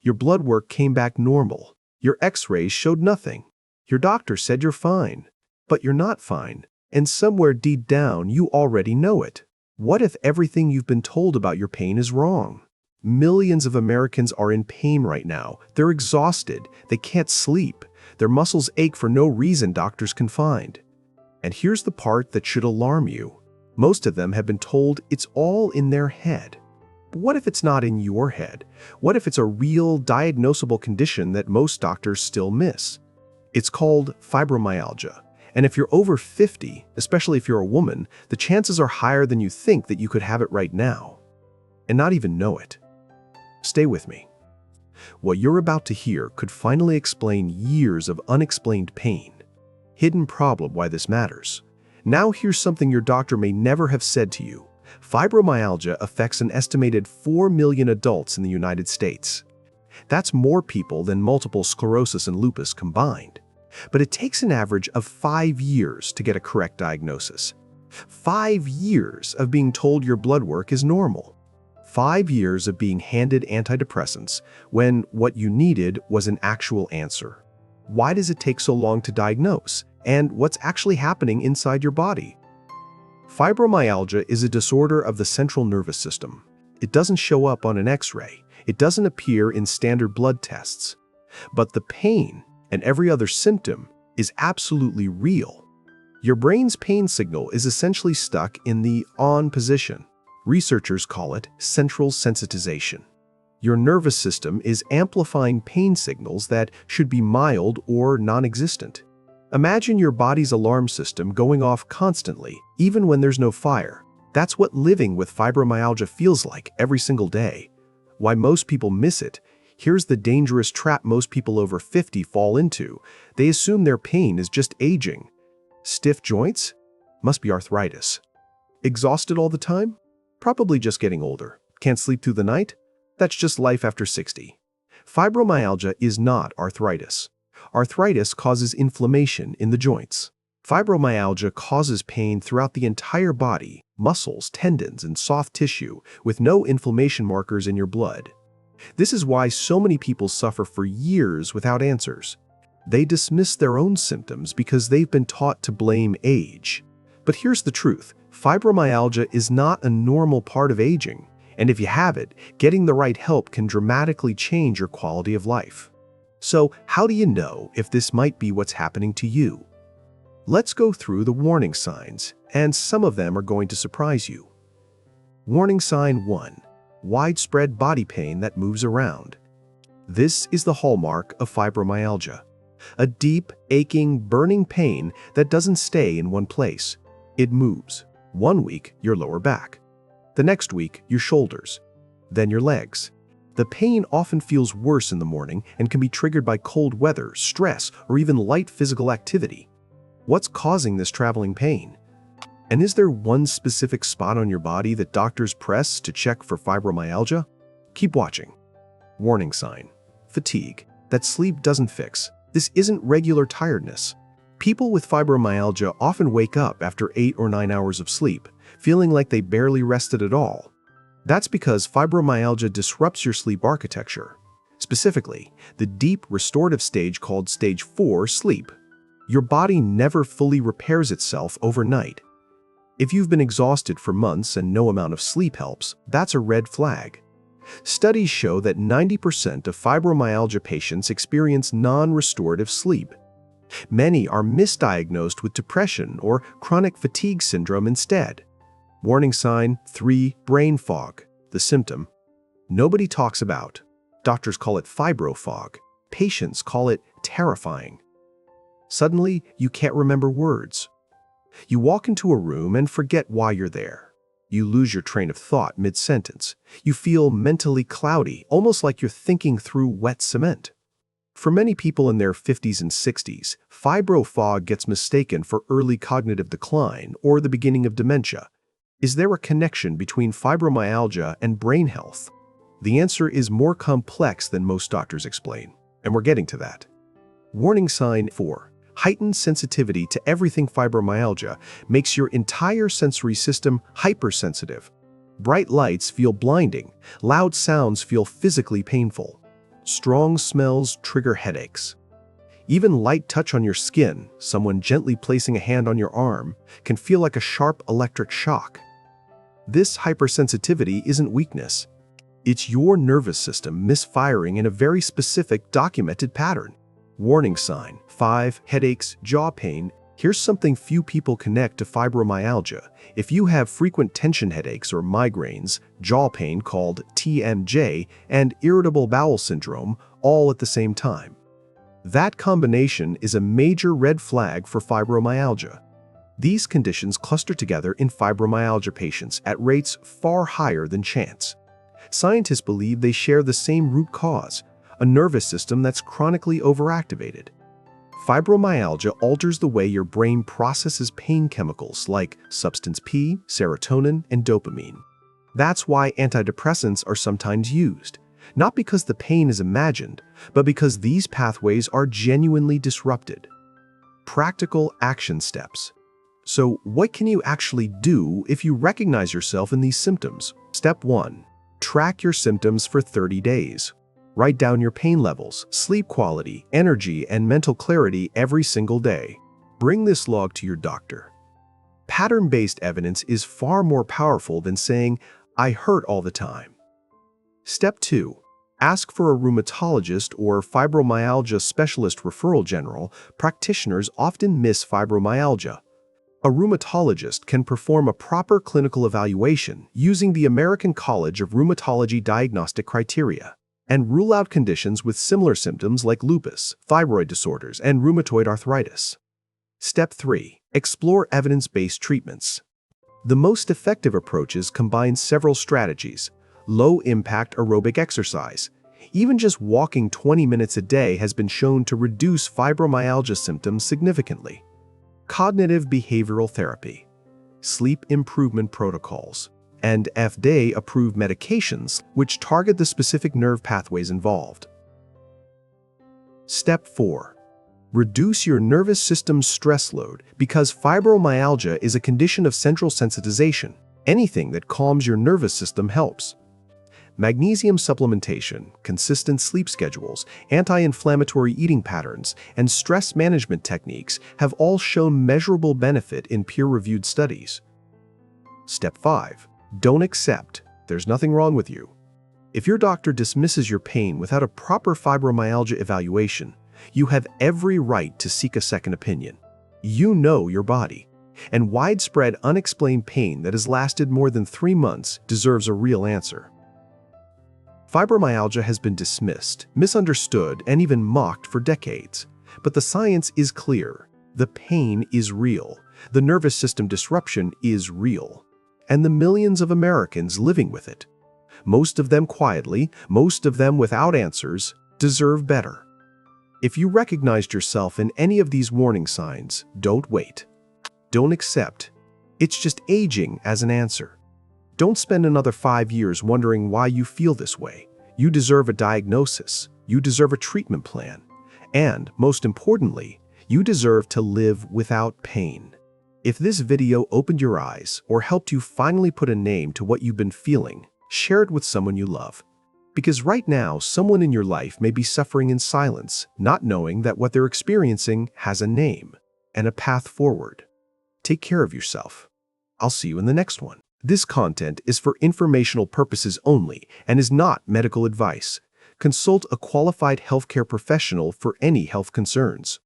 Your blood work came back normal. Your x-rays showed nothing. Your doctor said you're fine. But you're not fine. And somewhere deep down, you already know it. What if everything you've been told about your pain is wrong? Millions of Americans are in pain right now. They're exhausted. They can't sleep. Their muscles ache for no reason doctors can find. And here's the part that should alarm you. Most of them have been told it's all in their head. But what if it's not in your head? What if it's a real, diagnosable condition that most doctors still miss? It's called fibromyalgia. And if you're over 50, especially if you're a woman, the chances are higher than you think that you could have it right now. And not even know it. Stay with me. What you're about to hear could finally explain years of unexplained pain. Hidden problem why this matters. Now here's something your doctor may never have said to you. Fibromyalgia affects an estimated 4 million adults in the United States. That's more people than multiple sclerosis and lupus combined. But it takes an average of 5 years to get a correct diagnosis. 5 years of being told your blood work is normal. 5 years of being handed antidepressants when what you needed was an actual answer. Why does it take so long to diagnose? And what's actually happening inside your body? Fibromyalgia is a disorder of the central nervous system. It doesn't show up on an X-ray. It doesn't appear in standard blood tests. But the pain and every other symptom is absolutely real. Your brain's pain signal is essentially stuck in the on position. Researchers call it central sensitization. Your nervous system is amplifying pain signals that should be mild or non-existent. Imagine your body's alarm system going off constantly, even when there's no fire. That's what living with fibromyalgia feels like every single day. Why most people miss it. Here's the dangerous trap most people over 50 fall into. They assume their pain is just aging. Stiff joints? Must be arthritis. Exhausted all the time? Probably just getting older. Can't sleep through the night? That's just life after 60. Fibromyalgia is not arthritis. Arthritis causes inflammation in the joints. Fibromyalgia causes pain throughout the entire body, muscles, tendons, and soft tissue, with no inflammation markers in your blood. This is why so many people suffer for years without answers. They dismiss their own symptoms because they've been taught to blame age. But here's the truth. Fibromyalgia is not a normal part of aging. And if you have it, getting the right help can dramatically change your quality of life. So, how do you know if this might be what's happening to you? Let's go through the warning signs, and some of them are going to surprise you. Warning sign 1. Widespread body pain that moves around. This is the hallmark of fibromyalgia. A deep, aching, burning pain that doesn't stay in one place. It moves. 1 week, your lower back. The next week, your shoulders. Then your legs. The pain often feels worse in the morning and can be triggered by cold weather, stress, or even light physical activity. What's causing this traveling pain? And is there one specific spot on your body that doctors press to check for fibromyalgia? Keep watching. Warning sign. Fatigue. That sleep doesn't fix. This isn't regular tiredness. People with fibromyalgia often wake up after 8 or 9 hours of sleep, feeling like they barely rested at all. That's because fibromyalgia disrupts your sleep architecture. Specifically, the deep restorative stage called stage 4 sleep. Your body never fully repairs itself overnight. If you've been exhausted for months and no amount of sleep helps, that's a red flag. Studies show that 90% of fibromyalgia patients experience non-restorative sleep. Many are misdiagnosed with depression or chronic fatigue syndrome instead. Warning sign 3. Brain fog. The symptom. Nobody talks about. Doctors call it fibro fog. Patients call it terrifying. Suddenly, you can't remember words. You walk into a room and forget why you're there. You lose your train of thought mid-sentence. You feel mentally cloudy, almost like you're thinking through wet cement. For many people in their 50s and 60s, fibro fog gets mistaken for early cognitive decline or the beginning of dementia. Is there a connection between fibromyalgia and brain health? The answer is more complex than most doctors explain, and we're getting to that. Warning sign 4. Heightened sensitivity to everything fibromyalgia makes your entire sensory system hypersensitive. Bright lights feel blinding. Loud sounds feel physically painful. Strong smells trigger headaches. Even light touch on your skin, someone gently placing a hand on your arm, can feel like a sharp electric shock. This hypersensitivity isn't weakness. It's your nervous system misfiring in a very specific documented pattern. Warning sign 5. Headaches, jaw pain. Here's something few people connect to fibromyalgia. If you have frequent tension headaches or migraines, jaw pain called TMJ, and irritable bowel syndrome all at the same time, that combination is a major red flag for fibromyalgia. These conditions cluster together in fibromyalgia patients at rates far higher than chance. Scientists believe they share the same root cause, a nervous system that's chronically overactivated. Fibromyalgia alters the way your brain processes pain chemicals like substance P, serotonin, and dopamine. That's why antidepressants are sometimes used, not because the pain is imagined, but because these pathways are genuinely disrupted. Practical action steps. So, what can you actually do if you recognize yourself in these symptoms? Step 1. Track your symptoms for 30 days. Write down your pain levels, sleep quality, energy, and mental clarity every single day. Bring this log to your doctor. Pattern-based evidence is far more powerful than saying, "I hurt all the time." Step 2. Ask for a rheumatologist or fibromyalgia specialist referral. General practitioners often miss fibromyalgia. A rheumatologist can perform a proper clinical evaluation using the American College of Rheumatology diagnostic criteria and rule out conditions with similar symptoms like lupus, thyroid disorders, and rheumatoid arthritis. Step 3. Explore evidence-based treatments. The most effective approaches combine several strategies. Low-impact aerobic exercise. Even just walking 20 minutes a day has been shown to reduce fibromyalgia symptoms significantly. Cognitive behavioral therapy. Sleep improvement protocols. And FDA-approved medications which target the specific nerve pathways involved. Step 4. Reduce your nervous system's stress load because fibromyalgia is a condition of central sensitization. Anything that calms your nervous system helps. Magnesium supplementation, consistent sleep schedules, anti-inflammatory eating patterns, and stress management techniques have all shown measurable benefit in peer-reviewed studies. Step 5. Don't accept there's nothing wrong with you. If your doctor dismisses your pain without a proper fibromyalgia evaluation, you have every right to seek a second opinion. You know your body, and widespread unexplained pain that has lasted more than 3 months deserves a real answer. Fibromyalgia has been dismissed, misunderstood, and even mocked for decades. But the science is clear. The pain is real. The nervous system disruption is real. And the millions of Americans living with it, most of them quietly, most of them without answers, deserve better. If you recognized yourself in any of these warning signs, don't wait. Don't accept. It's just aging as an answer. Don't spend another 5 years wondering why you feel this way. You deserve a diagnosis. You deserve a treatment plan. And, most importantly, you deserve to live without pain. If this video opened your eyes or helped you finally put a name to what you've been feeling, share it with someone you love. Because right now, someone in your life may be suffering in silence, not knowing that what they're experiencing has a name and a path forward. Take care of yourself. I'll see you in the next one. This content is for informational purposes only and is not medical advice. Consult a qualified healthcare professional for any health concerns.